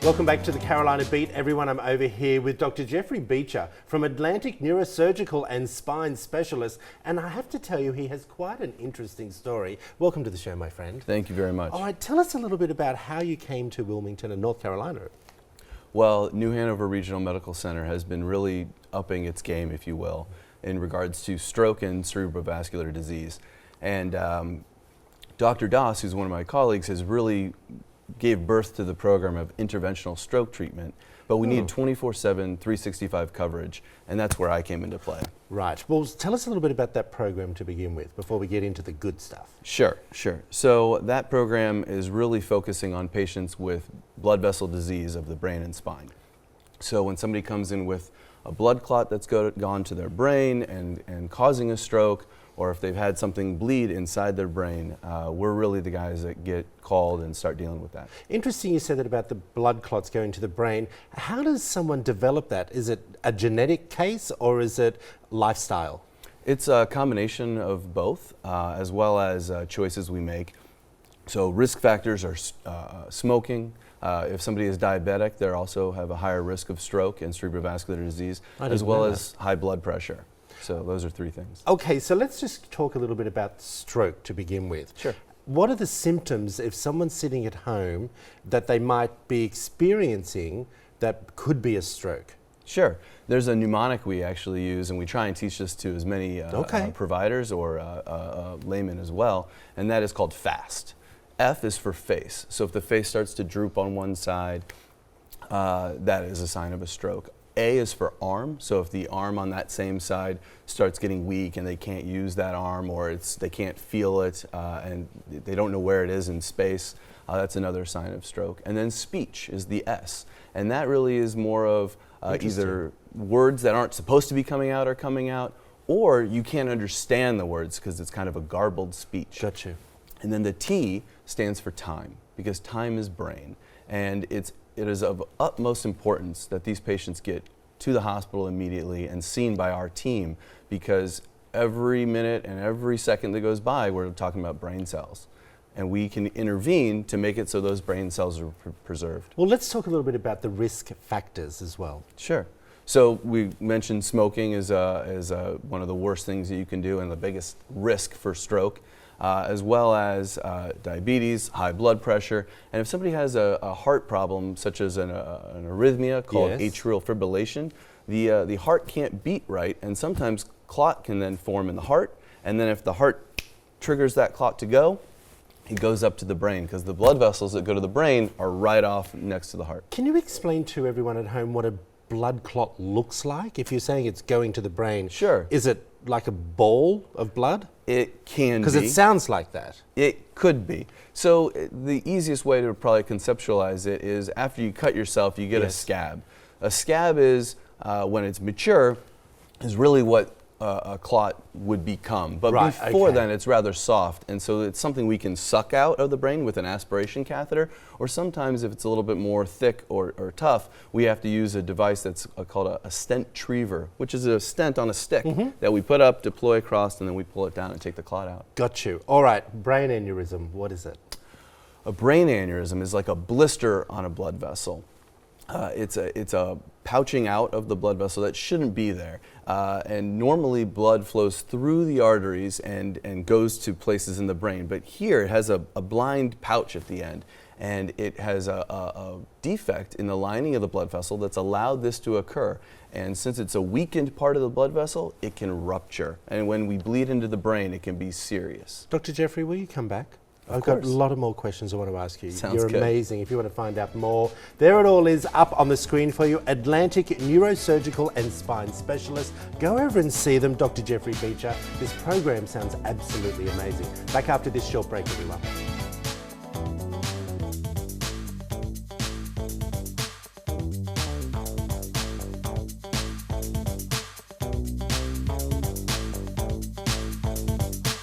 Welcome back to the Carolina Beat, everyone. I'm over here with Dr. Jeffrey Beecher from Atlantic Neurosurgical and Spine Specialist, and I have to tell you, he has quite an interesting story. Welcome to the show, my friend. Thank you very much. All right, tell us a little bit about how you came to Wilmington in North Carolina. Well, New Hanover Regional Medical Center has been really upping its game, if you will, in regards to stroke and cerebrovascular disease. And Dr. Doss, who's one of my colleagues, has really gave birth to the program of interventional stroke treatment, but we need 24/7, 365 coverage, and that's where I came into play. Right. Well, tell us a little bit about that program to begin with, before we get into the good stuff. Sure. So that program is really focusing on patients with blood vessel disease of the brain and spine. So when somebody comes in with a blood clot that's gone to their brain and causing a stroke, or if they've had something bleed inside their brain, we're really the guys that get called and start dealing with that. Interesting you said that about the blood clots going to the brain. How does someone develop that? Is it a genetic case or is it lifestyle? It's a combination of both, as well as choices we make. So risk factors are smoking. If somebody is diabetic, they also have a higher risk of stroke and cerebrovascular disease, as well as high blood pressure. So those are three things. Okay, so let's just talk a little bit about stroke to begin with. Sure. What are the symptoms if someone's sitting at home that they might be experiencing that could be a stroke? Sure. There's a mnemonic we actually use, and we try and teach this to as many providers or laymen as well, and that is called FAST. F is for face. So if the face starts to droop on one side, that is a sign of a stroke. A is for arm, so if the arm on that same side starts getting weak and they can't use that arm, or they can't feel it and they don't know where it is in space, that's another sign of stroke. And then speech is the S, and that really is more of either words that aren't supposed to be coming out are coming out, or you can't understand the words because it's kind of a garbled speech. Got you. And then the T stands for time, because time is brain, and it is of utmost importance that these patients get to the hospital immediately and seen by our team, because every minute and every second that goes by, we're talking about brain cells. And we can intervene to make it so those brain cells are preserved. Well, let's talk a little bit about the risk factors as well. Sure. So we mentioned smoking is one of the worst things that you can do and the biggest risk for stroke. As well as diabetes, high blood pressure, and if somebody has a heart problem such as an arrhythmia called atrial fibrillation, the heart can't beat right, and sometimes clot can then form in the heart, and then if the heart triggers that clot to go, it goes up to the brain, because the blood vessels that go to the brain are right off next to the heart. Can you explain to everyone at home what a blood clot looks like? If you're saying it's going to the brain, sure. Is it like a ball of blood? It can be. Because it sounds like that. It could be. So the easiest way to probably conceptualize it is after you cut yourself, you get a scab. A scab is, when it's mature, is really what a clot would become. But before then, it's rather soft. And so it's something we can suck out of the brain with an aspiration catheter. Or sometimes if it's a little bit more thick or tough, we have to use a device that's called a stent triever, which is a stent on a stick that we put up, deploy across, and then we pull it down and take the clot out. Got you. All right, brain aneurysm, what is it? A brain aneurysm is like a blister on a blood vessel. It's a pouching out of the blood vessel that shouldn't be there. And normally blood flows through the arteries and goes to places in the brain. But here it has a blind pouch at the end. And it has a defect in the lining of the blood vessel that's allowed this to occur. And since it's a weakened part of the blood vessel, it can rupture. And when we bleed into the brain, it can be serious. Dr. Jeffrey, will you come back? Of I've course. got a lot of more questions I want to ask you. Sounds You're good. amazing. If you want to find out more, there it all is up on the screen for you. Atlantic Neurosurgical and Spine Specialist. Go over and see them, Dr. Jeffrey Beecher. This program sounds absolutely amazing. Back after this short break, everyone.